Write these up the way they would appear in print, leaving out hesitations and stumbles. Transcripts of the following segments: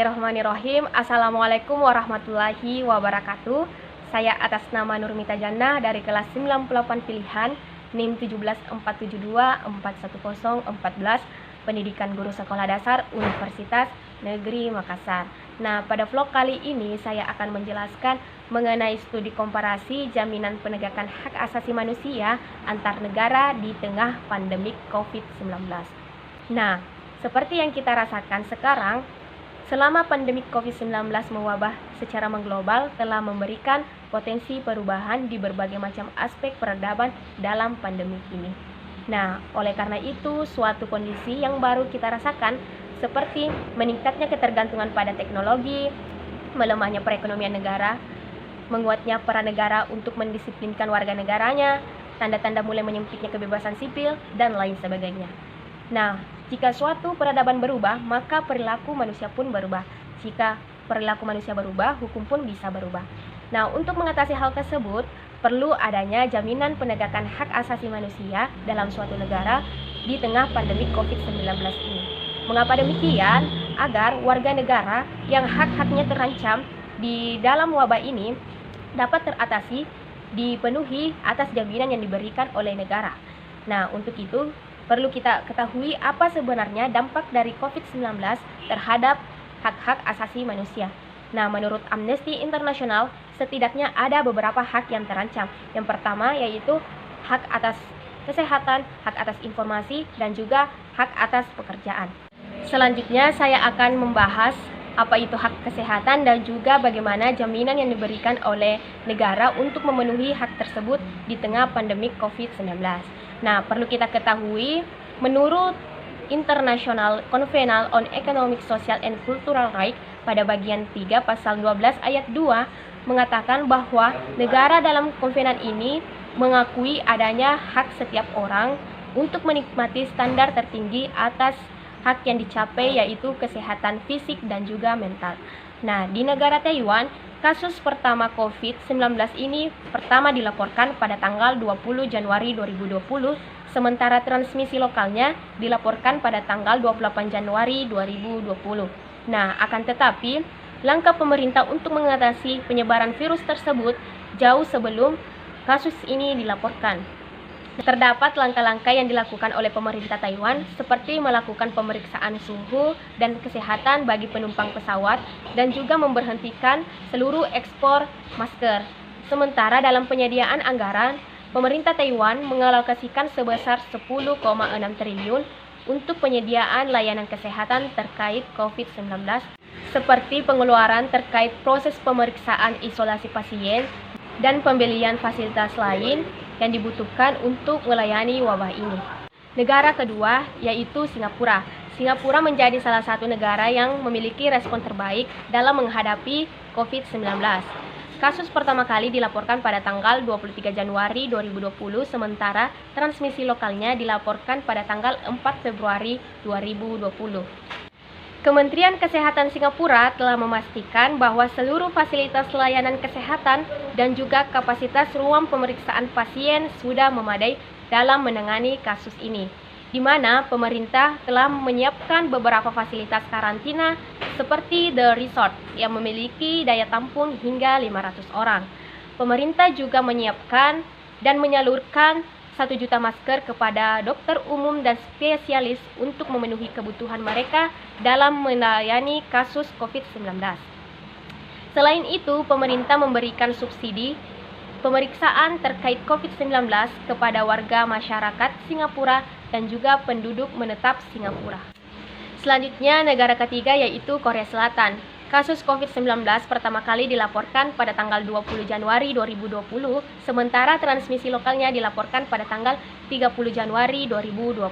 Bismillahirrahmanirrahim. Assalamualaikum warahmatullahi wabarakatuh. Saya atas nama Nurmita Jannah dari kelas 98 pilihan NIM 17472410414 Pendidikan Guru Sekolah Dasar Universitas Negeri Makassar. Nah, pada vlog kali ini saya akan menjelaskan mengenai studi komparasi jaminan penegakan hak asasi manusia antar negara di tengah pandemik COVID-19. Nah, seperti yang kita rasakan sekarang, selama pandemi COVID-19 mewabah secara mengglobal telah memberikan potensi perubahan di berbagai macam aspek peradaban dalam pandemi ini. Nah, oleh karena itu, suatu kondisi yang baru kita rasakan seperti meningkatnya ketergantungan pada teknologi, melemahnya perekonomian negara, menguatnya peran negara untuk mendisiplinkan warga negaranya, tanda-tanda mulai menyempitnya kebebasan sipil, dan lain sebagainya. Nah, jika suatu peradaban berubah, maka perilaku manusia pun berubah. Jika perilaku manusia berubah, hukum pun bisa berubah. Nah, untuk mengatasi hal tersebut, perlu adanya jaminan penegakan hak asasi manusia dalam suatu negara di tengah pandemi COVID-19 ini. Mengapa demikian? Agar warga negara yang hak-haknya terancam di dalam wabah ini dapat teratasi, dipenuhi atas jaminan yang diberikan oleh negara. Nah, untuk itu, perlu kita ketahui apa sebenarnya dampak dari COVID-19 terhadap hak-hak asasi manusia. Nah, menurut Amnesty International, setidaknya ada beberapa hak yang terancam. Yang pertama yaitu hak atas kesehatan, hak atas informasi, dan juga hak atas pekerjaan. Selanjutnya saya akan membahas apa itu hak kesehatan dan juga bagaimana jaminan yang diberikan oleh negara untuk memenuhi hak tersebut di tengah pandemik COVID-19. Nah, perlu kita ketahui, menurut International Convention on Economic, Social, and Cultural Rights pada bagian 3 pasal 12 ayat 2 mengatakan bahwa negara dalam konvenan ini mengakui adanya hak setiap orang untuk menikmati standar tertinggi atas hak yang dicapai, yaitu kesehatan fisik dan juga mental. Nah, di negara Taiwan, kasus pertama COVID-19 ini pertama dilaporkan pada tanggal 20 Januari 2020, sementara transmisi lokalnya dilaporkan pada tanggal 28 Januari 2020. Nah, akan tetapi, langkah pemerintah untuk mengatasi penyebaran virus tersebut jauh sebelum kasus ini dilaporkan. Terdapat langkah-langkah yang dilakukan oleh pemerintah Taiwan seperti melakukan pemeriksaan suhu dan kesehatan bagi penumpang pesawat dan juga memberhentikan seluruh ekspor masker. Sementara dalam penyediaan anggaran, pemerintah Taiwan mengalokasikan sebesar 10,6 triliun untuk penyediaan layanan kesehatan terkait COVID-19 seperti pengeluaran terkait proses pemeriksaan isolasi pasien dan pembelian fasilitas lain yang dibutuhkan untuk melayani wabah ini. Negara kedua yaitu Singapura. Singapura menjadi salah satu negara yang memiliki respon terbaik dalam menghadapi COVID-19. Kasus pertama kali dilaporkan pada tanggal 23 Januari 2020, sementara transmisi lokalnya dilaporkan pada tanggal 4 Februari 2020. Kementerian Kesehatan Singapura telah memastikan bahwa seluruh fasilitas layanan kesehatan dan juga kapasitas ruang pemeriksaan pasien sudah memadai dalam menangani kasus ini, di mana pemerintah telah menyiapkan beberapa fasilitas karantina seperti The Resort yang memiliki daya tampung hingga 500 orang. Pemerintah juga menyiapkan dan menyalurkan 1 juta masker kepada dokter umum dan spesialis untuk memenuhi kebutuhan mereka dalam melayani kasus COVID-19. Selain itu, pemerintah memberikan subsidi pemeriksaan terkait COVID-19 kepada warga masyarakat Singapura dan juga penduduk menetap Singapura. Selanjutnya, negara ketiga yaitu Korea Selatan. Kasus COVID-19 pertama kali dilaporkan pada tanggal 20 Januari 2020, sementara transmisi lokalnya dilaporkan pada tanggal 30 Januari 2020.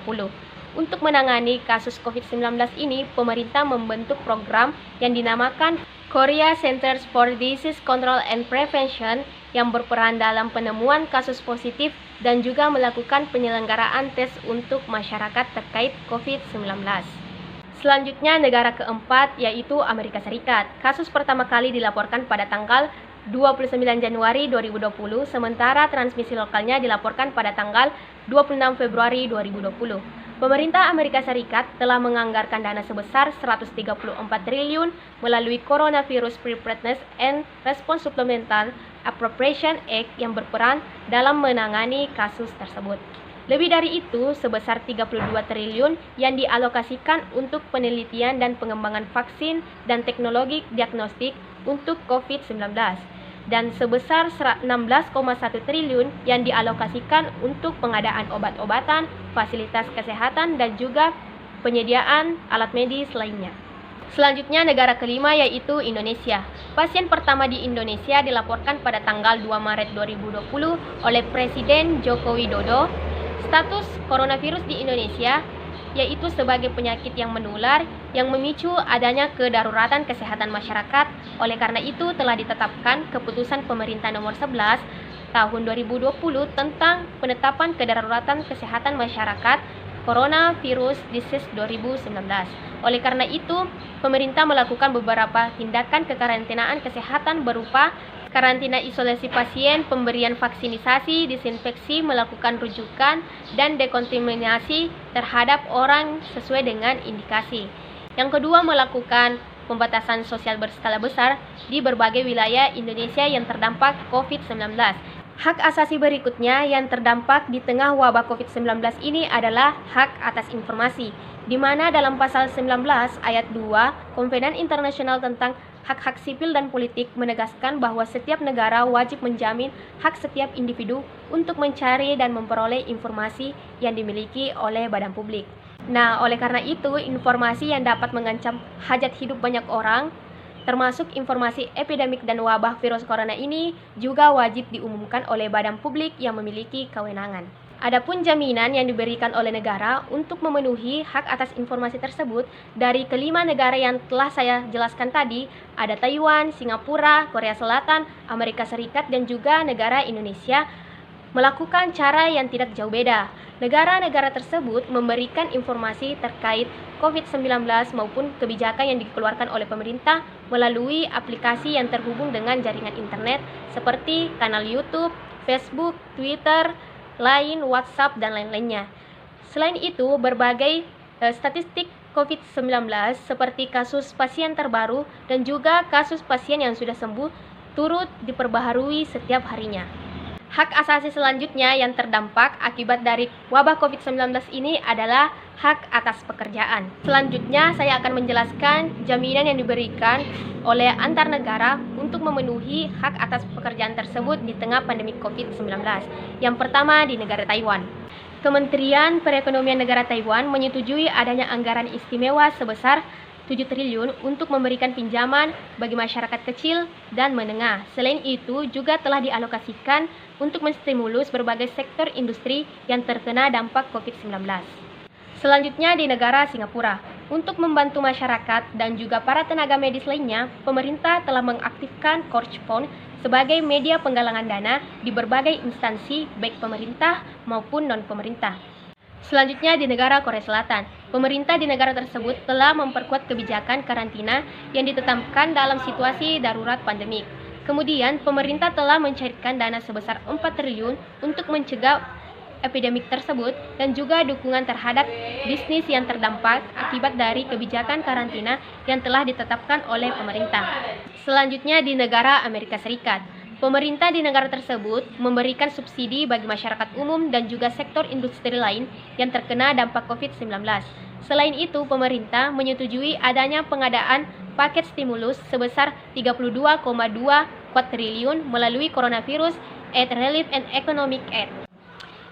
Untuk menangani kasus COVID-19 ini, pemerintah membentuk program yang dinamakan Korea Centers for Disease Control and Prevention yang berperan dalam penemuan kasus positif dan juga melakukan penyelenggaraan tes untuk masyarakat terkait COVID-19. Selanjutnya, negara keempat yaitu Amerika Serikat. Kasus pertama kali dilaporkan pada tanggal 29 Januari 2020, sementara transmisi lokalnya dilaporkan pada tanggal 26 Februari 2020. Pemerintah Amerika Serikat telah menganggarkan dana sebesar 134 triliun melalui Coronavirus Preparedness and Response Supplemental Appropriation Act yang berperan dalam menangani kasus tersebut. Lebih dari itu, sebesar 32 triliun yang dialokasikan untuk penelitian dan pengembangan vaksin dan teknologi diagnostik untuk COVID-19. Dan sebesar 16,1 triliun yang dialokasikan untuk pengadaan obat-obatan, fasilitas kesehatan, dan juga penyediaan alat medis lainnya. Selanjutnya negara kelima yaitu Indonesia. Pasien pertama di Indonesia dilaporkan pada tanggal 2 Maret 2020 oleh Presiden Joko Widodo. Status coronavirus di Indonesia yaitu sebagai penyakit yang menular yang memicu adanya kedaruratan kesehatan masyarakat. Oleh karena itu telah ditetapkan keputusan pemerintah nomor 11 tahun 2020 tentang penetapan kedaruratan kesehatan masyarakat Coronavirus Disease 2019. Oleh karena itu, pemerintah melakukan beberapa tindakan kekarantinaan kesehatan berupa karantina isolasi pasien, pemberian vaksinisasi, disinfeksi, melakukan rujukan, dan dekontaminasi terhadap orang sesuai dengan indikasi. Yang kedua, melakukan pembatasan sosial berskala besar di berbagai wilayah Indonesia yang terdampak COVID-19. Hak asasi berikutnya yang terdampak di tengah wabah COVID-19 ini adalah hak atas informasi, di mana dalam pasal 19 ayat 2 Konvensi Internasional tentang Hak-hak sipil dan politik menegaskan bahwa setiap negara wajib menjamin hak setiap individu untuk mencari dan memperoleh informasi yang dimiliki oleh badan publik. Nah, oleh karena itu, informasi yang dapat mengancam hajat hidup banyak orang, termasuk informasi epidemik dan wabah virus corona ini, juga wajib diumumkan oleh badan publik yang memiliki kewenangan. Adapun jaminan yang diberikan oleh negara untuk memenuhi hak atas informasi tersebut dari kelima negara yang telah saya jelaskan tadi, ada Taiwan, Singapura, Korea Selatan, Amerika Serikat, dan juga negara Indonesia, melakukan cara yang tidak jauh beda. Negara-negara tersebut memberikan informasi terkait COVID-19 maupun kebijakan yang dikeluarkan oleh pemerintah melalui aplikasi yang terhubung dengan jaringan internet seperti kanal YouTube, Facebook, Twitter, Line, WhatsApp, dan lain-lainnya. Selain itu, berbagai statistik COVID-19 seperti kasus pasien terbaru dan juga kasus pasien yang sudah sembuh turut diperbaharui setiap harinya. Hak asasi selanjutnya yang terdampak akibat dari wabah COVID-19 ini adalah hak atas pekerjaan. Selanjutnya, saya akan menjelaskan jaminan yang diberikan oleh antar negara untuk memenuhi hak atas pekerjaan tersebut di tengah pandemi COVID-19. Yang pertama, di negara Taiwan. Kementerian Perekonomian negara Taiwan menyetujui adanya anggaran istimewa sebesar 7 triliun untuk memberikan pinjaman bagi masyarakat kecil dan menengah. Selain itu, juga telah dialokasikan untuk menstimulus berbagai sektor industri yang terkena dampak COVID-19. Selanjutnya di negara Singapura, untuk membantu masyarakat dan juga para tenaga medis lainnya, pemerintah telah mengaktifkan Coach Fund sebagai media penggalangan dana di berbagai instansi baik pemerintah maupun non-pemerintah. Selanjutnya di negara Korea Selatan, pemerintah di negara tersebut telah memperkuat kebijakan karantina yang ditetapkan dalam situasi darurat pandemik. Kemudian, pemerintah telah mencairkan dana sebesar 4 triliun untuk mencegah epidemik tersebut dan juga dukungan terhadap bisnis yang terdampak akibat dari kebijakan karantina yang telah ditetapkan oleh pemerintah. Selanjutnya di negara Amerika Serikat, pemerintah di negara tersebut memberikan subsidi bagi masyarakat umum dan juga sektor industri lain yang terkena dampak COVID-19. Selain itu, pemerintah menyetujui adanya pengadaan paket stimulus sebesar 32,2 triliun melalui Coronavirus Aid Relief and Economic Aid.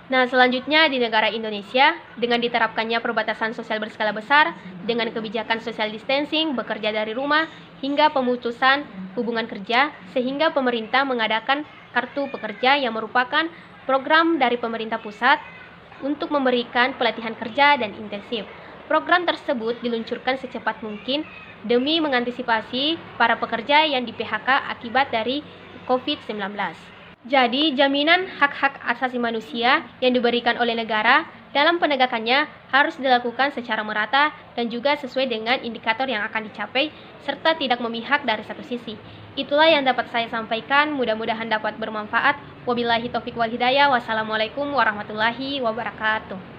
Nah, selanjutnya di negara Indonesia, dengan diterapkannya perbatasan sosial berskala besar, dengan kebijakan social distancing, bekerja dari rumah, hingga pemutusan hubungan kerja, sehingga pemerintah mengadakan Kartu Pekerja yang merupakan program dari pemerintah pusat untuk memberikan pelatihan kerja dan intensif. Program tersebut diluncurkan secepat mungkin demi mengantisipasi para pekerja yang di-PHK akibat dari COVID-19. Jadi, jaminan hak-hak asasi manusia yang diberikan oleh negara dalam penegakannya harus dilakukan secara merata dan juga sesuai dengan indikator yang akan dicapai serta tidak memihak dari satu sisi. Itulah yang dapat saya sampaikan, mudah-mudahan dapat bermanfaat. Wabillahi taufiq wal hidayah. Wassalamualaikum warahmatullahi wabarakatuh.